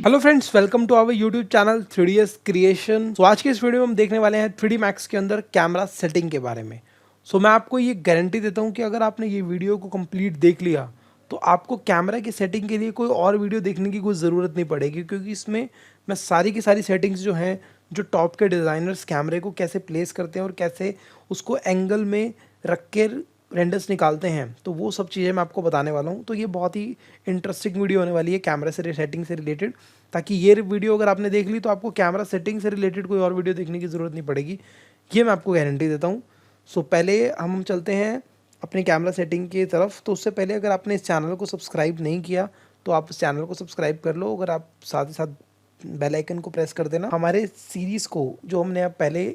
Hello friends, welcome to our YouTube channel 3ds creation. तो आज के इस वीडियो में हम देखने वाले हैं 3D Max के अंदर कैमरा सेटिंग के बारे में। मैं आपको ये गारंटी देता हूँ कि अगर आपने ये वीडियो को कंप्लीट देख लिया तो आपको कैमरा की सेटिंग के लिए कोई और वीडियो देखने की कोई ज़रूरत नहीं पड़ेगी, क्योंकि इसमें मैं सारी की सारी सेटिंग्स जो हैं, जो टॉप के डिज़ाइनर्स कैमरे को कैसे प्लेस करते हैं और कैसे उसको एंगल में रख के रेंडर्स निकालते हैं, तो वो सब चीज़ें मैं आपको बताने वाला हूँ। तो ये बहुत ही इंटरेस्टिंग वीडियो होने वाली है कैमरा से सेटिंग से रिलेटेड, ताकि ये वीडियो अगर आपने देख ली तो आपको कैमरा सेटिंग से रिलेटेड कोई और वीडियो देखने की ज़रूरत नहीं पड़ेगी, ये मैं आपको गारंटी देता हूँ। पहले हम चलते हैं अपने कैमरा सेटिंग की तरफ। तो उससे पहले अगर आपने इस चैनल को सब्सक्राइब नहीं किया तो आप इस चैनल को सब्सक्राइब कर लो। अगर आप साथ ही साथ बेल आइकन को प्रेस कर देना। हमारे सीरीज़ को जो हमने अब पहले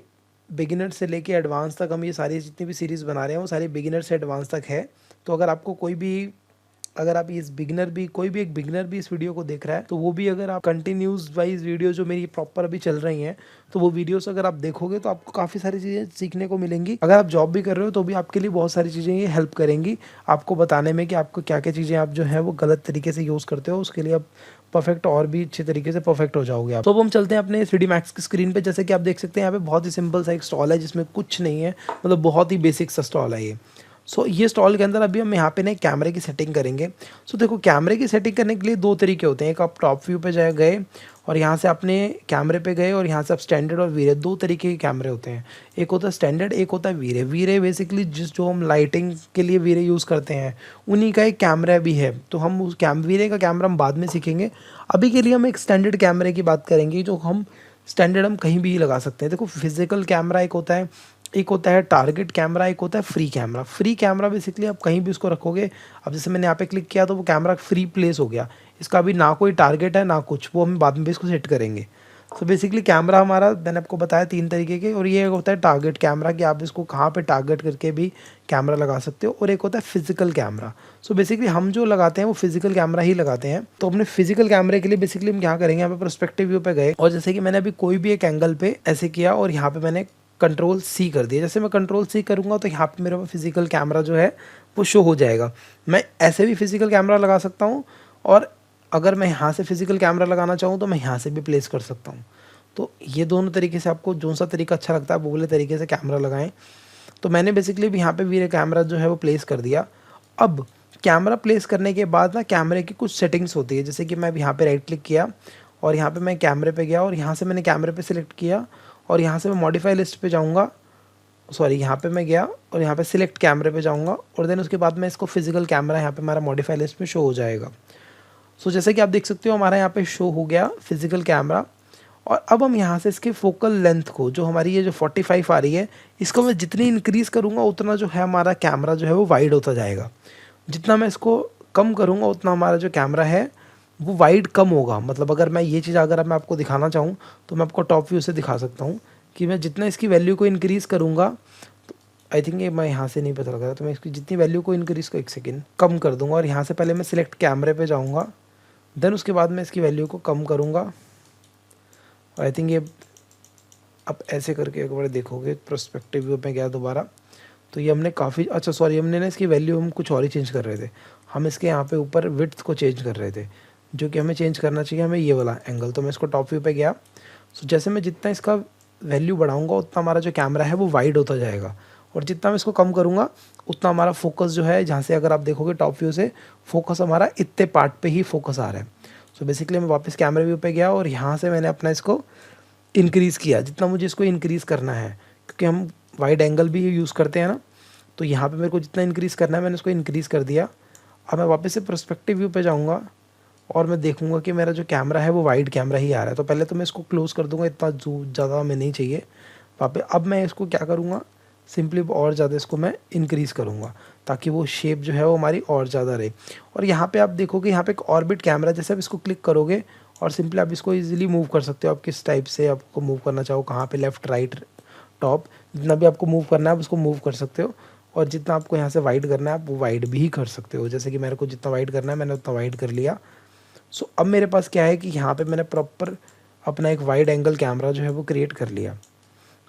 बिगिनर से लेके एडवांस तक हम ये सारी जितनी भी सीरीज़ बना रहे हैं वो सारी बिगिनर से एडवांस तक है। तो अगर आपको अगर आप कोई भी एक बिगिनर भी इस वीडियो को देख रहा है तो वो भी, अगर आप कंटिन्यूस वाइज वीडियो जो मेरी प्रॉपर अभी चल रही हैं तो वो वीडियोस अगर आप देखोगे तो आपको काफ़ी सारी चीज़ें सीखने को मिलेंगी। अगर आप जॉब भी कर रहे हो तो भी आपके लिए बहुत सारी चीज़ें ये हेल्प करेंगी आपको बताने में कि आपको क्या क्या चीज़ें आप जो है वो गलत तरीके से यूज़ करते हो, उसके लिए आप परफेक्ट और भी अच्छे तरीके से परफेक्ट हो जाओगे आप। तो अब हम चलते हैं अपने 3D Max की स्क्रीन पे। जैसे कि आप देख सकते हैं यहाँ पे बहुत ही सिंपल सा एक स्टॉल है जिसमें कुछ नहीं है, मतलब बहुत ही बेसिक सा स्टॉल है ये। ये स्टॉल के अंदर अभी हम यहाँ पे ना कैमरे की सेटिंग करेंगे। देखो, कैमरे की सेटिंग करने के लिए दो तरीके होते हैं। एक, आप टॉप व्यू पे गए और यहाँ से अपने कैमरे पे गए और यहाँ से आप स्टैंडर्ड और वीरे, दो तरीके के कैमरे होते हैं। एक होता है स्टैंडर्ड, एक होता है वीरे। वीरे बेसिकली जो हम लाइटिंग के लिए वीरे यूज़ करते हैं उन्हीं का एक कैमरा भी है। तो हम उस वीरे का कैमरा हम बाद में सीखेंगे। अभी के लिए हम एक स्टैंडर्ड कैमरे की बात करेंगे, जो हम स्टैंडर्ड हम कहीं भी लगा सकते हैं। देखो, फिजिकल कैमरा एक होता है टारगेट कैमरा, एक होता है free camera. Free camera basically आप कहीं भी उसको रखोगे। अब जैसे मैंने यहाँ पे क्लिक किया तो वो कैमरा फ्री प्लेस हो गया। इसका अभी ना कोई टारगेट है ना कुछ, वो हम बाद में भी इसको सेट करेंगे। बेसिकली कैमरा हमारा, मैंने आपको बताया, तीन तरीके के। और ये होता है टारगेट कैमरा, कि आप इसको कहाँ पे टारगेट करके भी कैमरा लगा सकते हो। और एक होता है फिजिकल कैमरा। बेसिकली हम जो लगाते हैं वो फिजिकल कैमरा ही लगाते हैं। तो अपने फिजिकल कैमरे के लिए बेसिकली हम क्या करेंगे, यहाँ पे पर्सपेक्टिव व्यू पे गए और जैसे कि मैंने अभी कोई भी एक एंगल पे ऐसे किया और यहाँ पे मैंने कंट्रोल सी कर दिया। जैसे मैं कंट्रोल सी करूँगा तो यहाँ पे मेरा फिजिकल कैमरा जो है वो शो हो जाएगा। मैं ऐसे भी फिजिकल कैमरा लगा सकता हूँ, और अगर मैं यहाँ से फिजिकल कैमरा लगाना चाहूँ तो मैं यहाँ से भी प्लेस कर सकता हूँ। तो ये दोनों तरीके से आपको जो सा तरीका अच्छा लगता है वो वाले तरीके से कैमरा लगाएं। तो मैंने बेसिकली भी यहाँ पे भी कैमरा जो है वो प्लेस कर दिया। अब कैमरा प्लेस करने के बाद ना कैमरे की कुछ सेटिंग्स होती है। जैसे कि मैं यहाँ पे राइट क्लिक किया और यहाँ पे मैं कैमरे पे गया और यहाँ से मैंने कैमरे पे सिलेक्ट किया और यहाँ से मैं मॉडिफाई लिस्ट पे जाऊँगा। यहाँ पे मैं गया और यहाँ पे सिलेक्ट कैमरे पे जाऊँगा और देन उसके बाद मैं इसको फिजिकल कैमरा यहाँ पे हमारा मॉडिफाई लिस्ट में शो हो जाएगा। जैसे कि आप देख सकते हो हमारा यहाँ पे शो हो गया फिजिकल कैमरा। और अब हम यहाँ से इसके फोकल लेंथ को, जो हमारी ये जो 45 आ रही है, इसको मैं जितनी इंक्रीज़ करूँगा उतना जो है हमारा कैमरा जो है वो वाइड होता जाएगा। जितना मैं इसको कम करूँगा उतना हमारा जो कैमरा है वो वाइड कम होगा। मतलब अगर मैं ये चीज़ अगर मैं आपको दिखाना चाहूँ तो मैं आपको टॉप व्यू से दिखा सकता हूँ कि मैं जितना इसकी वैल्यू को इंक्रीज़ करूँगा, तो आई थिंक ये मैं यहाँ से नहीं पता लग रहा, तो मैं इसकी जितनी वैल्यू को इंक्रीज़ को एक सेकेंड कम कर दूँगा और यहाँ से पहले मैं सिलेक्ट कैमरे पे जाऊँगा, देन उसके बाद मैं इसकी वैल्यू को कम करूँगा। आई थिंक ये अब ऐसे करके एक बार देखोगे, पर्सपेक्टिव व्यू में गया दोबारा, तो ये हमने काफ़ी अच्छा, सॉरी, हमने ना इसकी वैल्यू हम कुछ और ही चेंज कर रहे थे। हम इसके यहाँ पे ऊपर विड्थ को चेंज कर रहे थे, जो कि हमें चेंज करना चाहिए हमें ये वाला एंगल। तो मैं इसको टॉप व्यू पे गया। जैसे मैं जितना इसका वैल्यू बढ़ाऊंगा उतना हमारा जो कैमरा है वो वाइड होता जाएगा, और जितना मैं इसको कम करूँगा उतना हमारा फोकस जो है, जहाँ से अगर आप देखोगे टॉप व्यू से, फोकस हमारा इतने पार्ट पे ही फोकस आ रहा है। बेसिकली मैं वापस कैमरे व्यू पे गया और यहाँ से मैंने अपना इसको इंक्रीज़ किया जितना मुझे इसको इंक्रीज़ करना है, क्योंकि हम वाइड एंगल भी यूज़ करते हैं ना। तो यहाँ पे मेरे को जितना इंक्रीज़ करना है मैंने उसको इंक्रीज़ कर दिया। अब मैं वापस से पर्सपेक्टिव व्यू पे जाऊँगा और मैं देखूँगा कि मेरा जो कैमरा है वो वाइड कैमरा ही आ रहा है। तो पहले तो मैं इसको क्लोज़ कर दूँगा, इतना ज़्यादा हमें नहीं चाहिए वापस। अब मैं इसको क्या करूँगा, सिंपली और ज़्यादा इसको मैं इंक्रीज़ करूँगा ताकि वो शेप जो है वो हमारी और ज़्यादा रहे। और यहाँ पे आप देखोगे यहाँ पे एक ऑर्बिट कैमरा, जैसे आप इसको क्लिक करोगे और सिंपली आप इसको इजीली मूव कर सकते हो। आप किस टाइप से आपको मूव करना चाहो, कहाँ पे लेफ़्ट राइट टॉप, जितना भी आपको मूव करना है आप उसको मूव कर सकते हो। और जितना आपको यहाँ से वाइड करना है आप वो वाइड भी कर सकते हो। जैसे कि मेरे को जितना वाइड करना है मैंने उतना वाइड कर लिया। अब मेरे पास क्या है कि यहाँ पे मैंने प्रॉपर अपना एक वाइड एंगल कैमरा जो है वो क्रिएट कर लिया।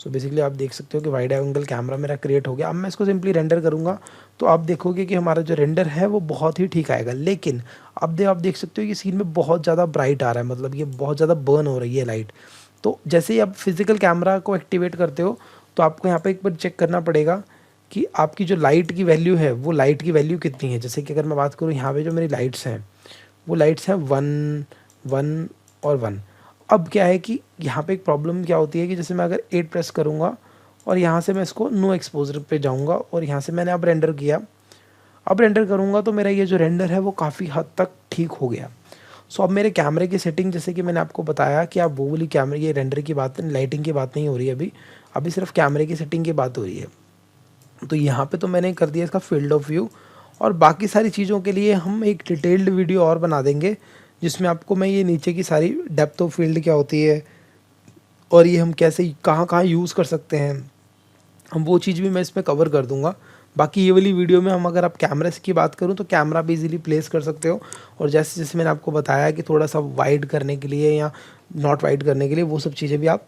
सो बेसिकली आप देख सकते हो कि वाइड एंगल कैमरा मेरा क्रिएट हो गया। अब मैं इसको सिंपली रेंडर करूँगा तो आप देखोगे कि हमारा जो रेंडर है वो बहुत ही ठीक आएगा। लेकिन अब आप देख सकते हो कि सीन में बहुत ज़्यादा ब्राइट आ रहा है, मतलब ये बहुत ज़्यादा बर्न हो रही है लाइट। तो जैसे ही आप फिजिकल कैमरा को एक्टिवेट करते हो तो आपको यहाँ पे एक बार चेक करना पड़ेगा कि आपकी जो लाइट की वैल्यू है वो लाइट की वैल्यू कितनी है। जैसे कि अगर मैं बात करूँ यहाँ पे जो मेरी लाइट्स हैं वो लाइट्स हैं 1, 1 और 1। अब क्या है कि यहाँ पे एक प्रॉब्लम क्या होती है कि जैसे मैं अगर 8 प्रेस करूँगा और यहाँ से मैं इसको नो एक्सपोजर पे जाऊँगा और यहाँ से मैंने अब रेंडर किया, अब रेंडर करूँगा तो मेरा ये जो रेंडर है वो काफ़ी हद तक ठीक हो गया। सो अब मेरे कैमरे की सेटिंग, जैसे कि मैंने आपको बताया कि आप वो वाली कैमरे, ये रेंडर की बात, लाइटिंग की बात नहीं हो रही है अभी सिर्फ कैमरे की सेटिंग की बात हो रही है। तो यहाँ पे तो मैंने कर दिया इसका फील्ड ऑफ व्यू, और बाकी सारी चीज़ों के लिए हम एक डिटेल्ड वीडियो और बना देंगे जिसमें आपको मैं ये नीचे की सारी डेप्थ ऑफ फील्ड क्या होती है और ये हम कैसे कहाँ कहाँ यूज़ कर सकते हैं, हम वो चीज़ भी मैं इसमें कवर कर दूंगा। बाकी ये वाली वीडियो में हम अगर आप कैमरे की बात करूँ तो कैमरा भी इजीली प्लेस कर सकते हो, और जैसे जैसे मैंने आपको बताया कि थोड़ा सा वाइड करने के लिए या नॉट वाइड करने के लिए वो सब चीज़ें भी आप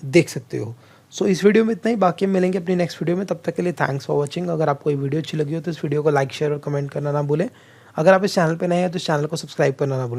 देख सकते हो। सो इस वीडियो में इतना ही, बाकी हम मिलेंगे अपनी नेक्स्ट वीडियो में। तब तक के लिए थैंक्स फॉर वॉचिंग। अगर आपको ये वीडियो अच्छी लगी हो तो इस वीडियो को लाइक, शेयर और कमेंट करना ना भूलें। अगर आप इस चैनल पर नए हैं तो इस चैनल को सब्सक्राइब करना ना भूलें।